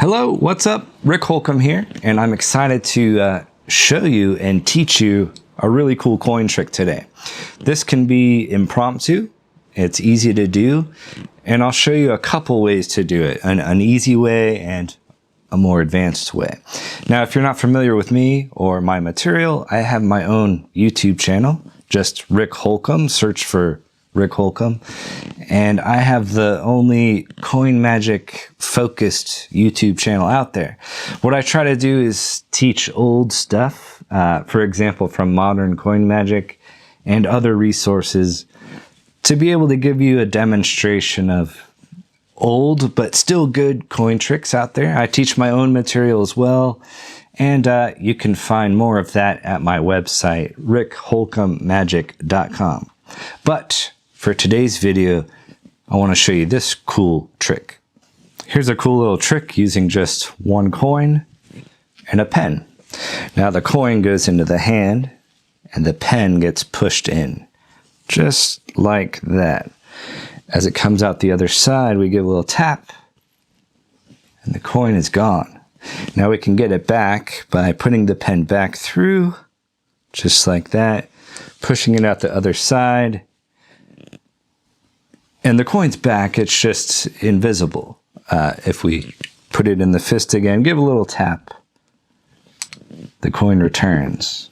Hello, what's up? Rick Holcomb here, and I'm excited to show you and teach you a really cool coin trick today. This can be impromptu, it's easy to do, and I'll show you a couple ways to do it, an easy way and a more advanced way. Now, if you're not familiar with me or my material, I have my own YouTube channel, just Rick Holcomb, search for Rick Holcomb, and I have the only coin magic focused YouTube channel out there. What I try to do is teach old stuff, for example, from modern coin magic and other resources, to be able to give you a demonstration of old but still good coin tricks out there. I teach my own material as well, and you can find more of that at my website, rickholcombmagic.com. But for today's video, I want to show you this cool trick. Here's a cool little trick using just one coin and a pen. Now the coin goes into the hand and the pen gets pushed in, just like that. As it comes out the other side, we give a little tap and the coin is gone. Now we can get it back by putting the pen back through, just like that, pushing it out the other side, and the coin's back. It's just invisible. If we put it in the fist again, give a little tap, the coin returns.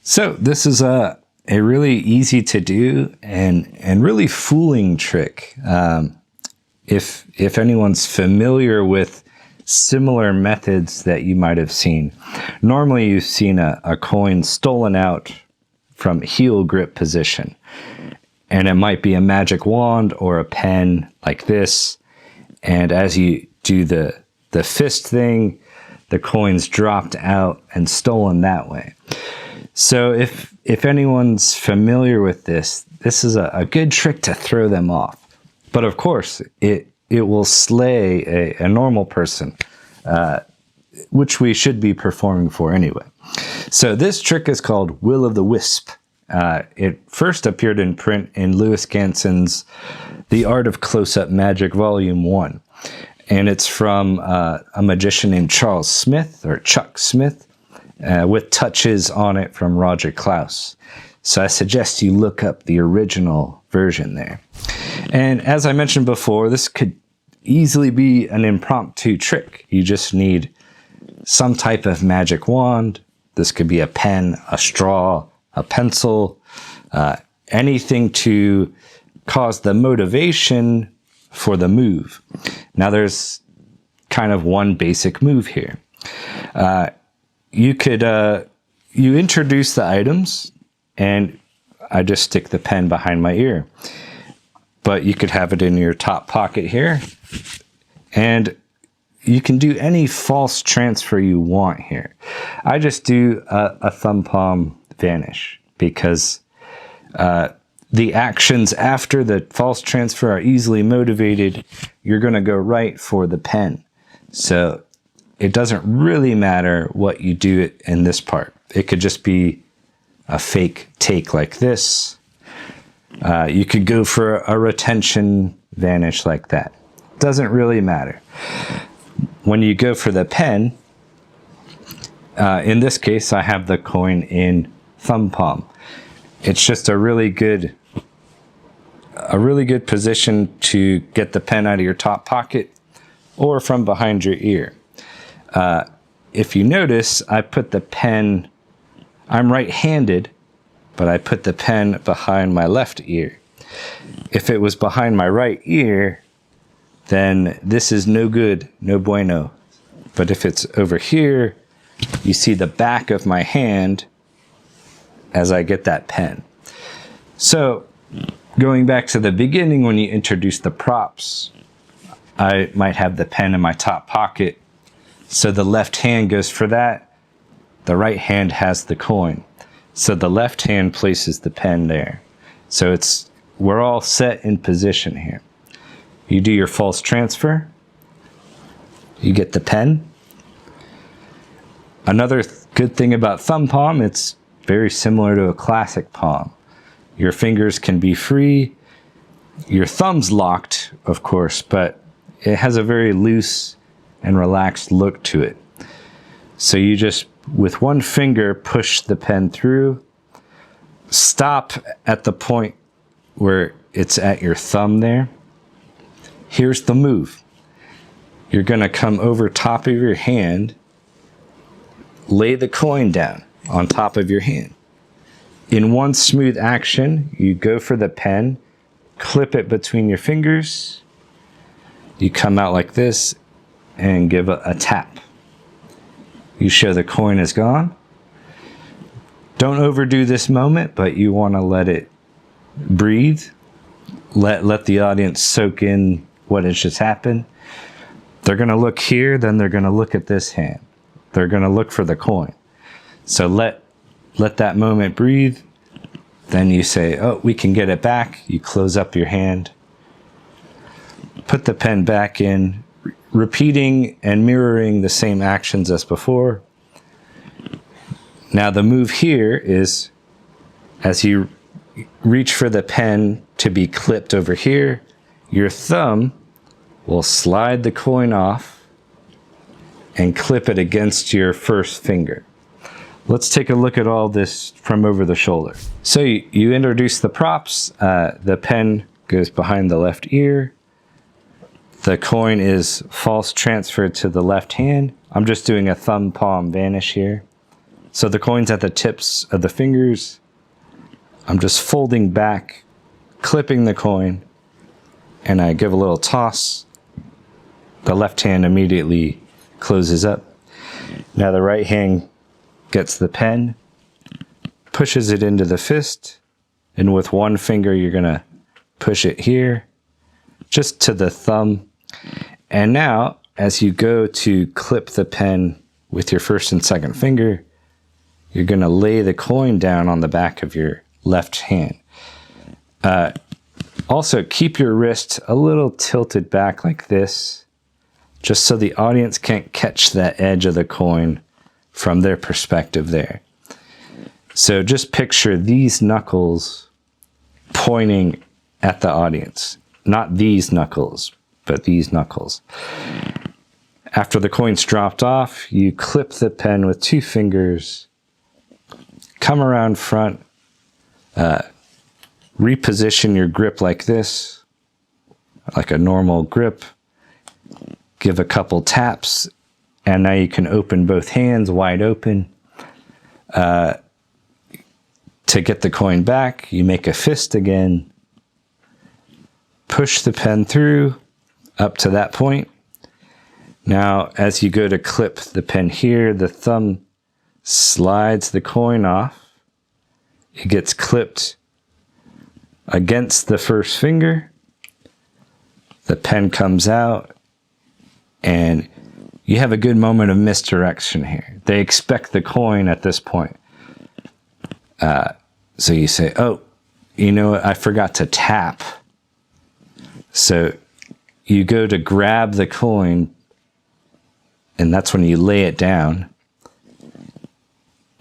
So this is a really easy to do and really fooling trick. If anyone's familiar with similar methods that you might have seen, normally you've seen a coin stolen out from heel grip position. And it might be a magic wand or a pen like this. And as you do the fist thing, the coin's dropped out and stolen that way. So if anyone's familiar with this, this is a good trick to throw them off. But of course, it will slay a normal person, which we should be performing for anyway. So this trick is called Will o' the Wisp. It first appeared in print in Louis Ganson's The Art of Close-Up Magic, Volume 1. And it's from a magician named Charles Smith, or Chuck Smith, with touches on it from Roger Klaus. So I suggest you look up the original version there. And as I mentioned before, this could easily be an impromptu trick. You just need some type of magic wand. This could be a pen, a straw, a pencil, anything to cause the motivation for the move. Now there's kind of one basic move here. You introduce the items, and I just stick the pen behind my ear. But you could have it in your top pocket here, and you can do any false transfer you want here. I just do a thumb palm vanish because the actions after the false transfer are easily motivated. You're going to go right for the pen. So it doesn't really matter what you do in this part. It could just be a fake take like this. You could go for a retention vanish like that. Doesn't really matter. When you go for the pen, in this case, I have the coin in thumb palm. It's just a really good position to get the pen out of your top pocket or from behind your ear. If you notice, I put the pen, I'm right-handed, but I put the pen behind my left ear. If it was behind my right ear, then this is no good, no bueno. But if it's over here, you see the back of my hand as I get that pen. So going back to the beginning, when you introduce the props, I might have the pen in my top pocket. So the left hand goes for that. The right hand has the coin. So the left hand places the pen there. So we're all set in position here. You do your false transfer. You get the pen. Another good thing about thumb palm, it's very similar to a classic palm. Your fingers can be free. Your thumb's locked, of course, but it has a very loose and relaxed look to it. So you just, with one finger, push the pen through, stop at the point where it's at your thumb there. Here's the move. You're going to come over top of your hand, lay the coin down on top of your hand. In one smooth action, you go for the pen, clip it between your fingers, you come out like this and give a tap. You show the coin is gone. Don't overdo this moment, but you want to let it breathe. Let the audience soak in what has just happened. They're going to look here, then they're going to look at this hand. They're going to look for the coin. So let that moment breathe. Then you say, oh, we can get it back. You close up your hand. Put the pen back in, repeating and mirroring the same actions as before. Now the move here is, as you reach for the pen to be clipped over here, your thumb will slide the coin off and clip it against your first finger. Let's take a look at all this from over the shoulder. So you introduce the props. The pen goes behind the left ear. The coin is false transferred to the left hand. I'm just doing a thumb palm vanish here. So the coin's at the tips of the fingers. I'm just folding back, clipping the coin, and I give a little toss. The left hand immediately closes up. Now the right hand gets the pen, pushes it into the fist, and with one finger you're gonna push it here, just to the thumb. And now, as you go to clip the pen with your first and second finger, you're gonna lay the coin down on the back of your left hand. Also, keep your wrist a little tilted back like this, just so the audience can't catch that edge of the coin from their perspective there. So just picture these knuckles pointing at the audience. Not these knuckles, but these knuckles. After the coin's dropped off, you clip the pen with two fingers, come around front, reposition your grip like this, like a normal grip, give a couple taps, and now you can open both hands wide open. To get the coin back, you make a fist again, push the pen through up to that point. Now, as you go to clip the pen here, the thumb slides the coin off. It gets clipped against the first finger. The pen comes out, and you have a good moment of misdirection here. They expect the coin at this point. So you say, oh, you know what? I forgot to tap. So you go to grab the coin, and that's when you lay it down.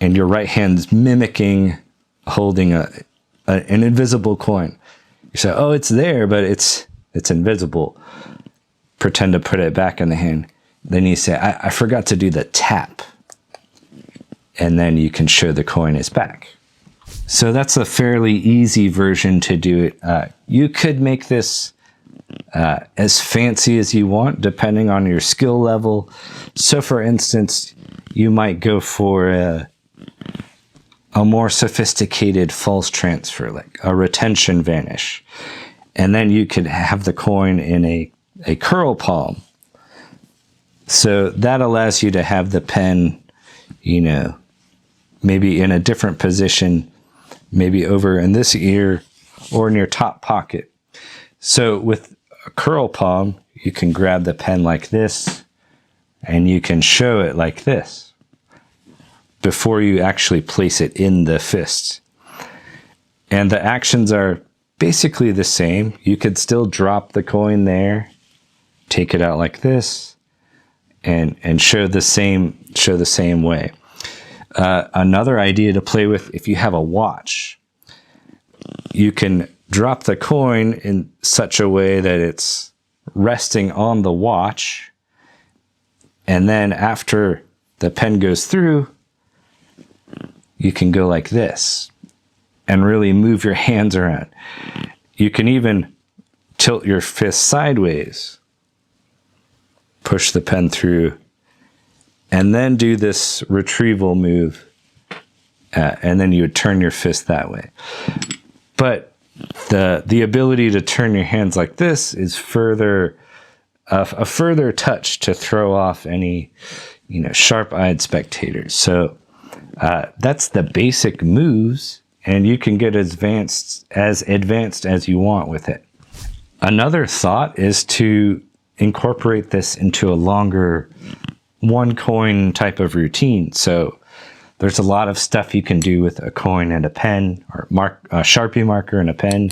And your right hand's mimicking holding an invisible coin. You say, oh, it's there, but it's invisible. Pretend to put it back in the hand. Then you say, I forgot to do the tap. And then you can show the coin is back. So that's a fairly easy version to do it. You could make this as fancy as you want, depending on your skill level. So for instance, you might go for a more sophisticated false transfer, like a retention vanish. And then you could have the coin in a curl palm. So that allows you to have the pen, maybe in a different position, maybe over in this ear or in your top pocket. So with a curl palm, you can grab the pen like this and you can show it like this before you actually place it in the fist. And the actions are basically the same. You could still drop the coin there, take it out like this, and show the same way. Another idea to play with, if you have a watch, you can drop the coin in such a way that it's resting on the watch, And then after the pen goes through, you can go like this and really move your hands around. You can even tilt your fist sideways, push the pen through, and then do this retrieval move. And then you would turn your fist that way. But the ability to turn your hands like this is a further touch to throw off any, sharp-eyed spectators. So that's the basic moves, and you can get as advanced as you want with it. Another thought is to incorporate this into a longer one coin type of routine. So there's a lot of stuff you can do with a coin and a pen, or a Sharpie marker and a pen.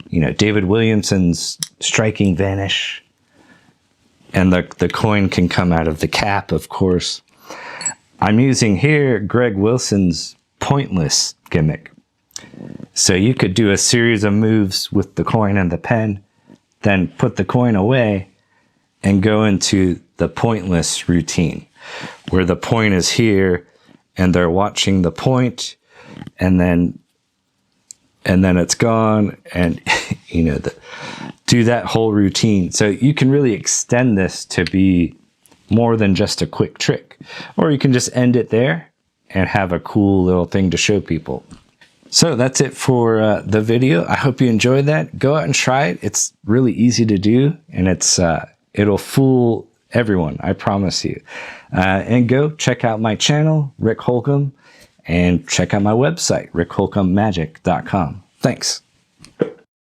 David Williamson's striking vanish. And the coin can come out of the cap, of course. I'm using here Greg Wilson's pointless gimmick. So you could do a series of moves with the coin and the pen, then put the coin away and go into the pointless routine, where the point is here and they're watching the point, and then it's gone, and do that whole routine. So you can really extend this to be more than just a quick trick, or you can just end it there and have a cool little thing to show people. So that's it for the video. I hope you enjoyed that. Go out and try it. It's really easy to do, and it'll fool everyone, I promise you. And go check out my channel, Rick Holcomb, and check out my website, rickholcombmagic.com. Thanks.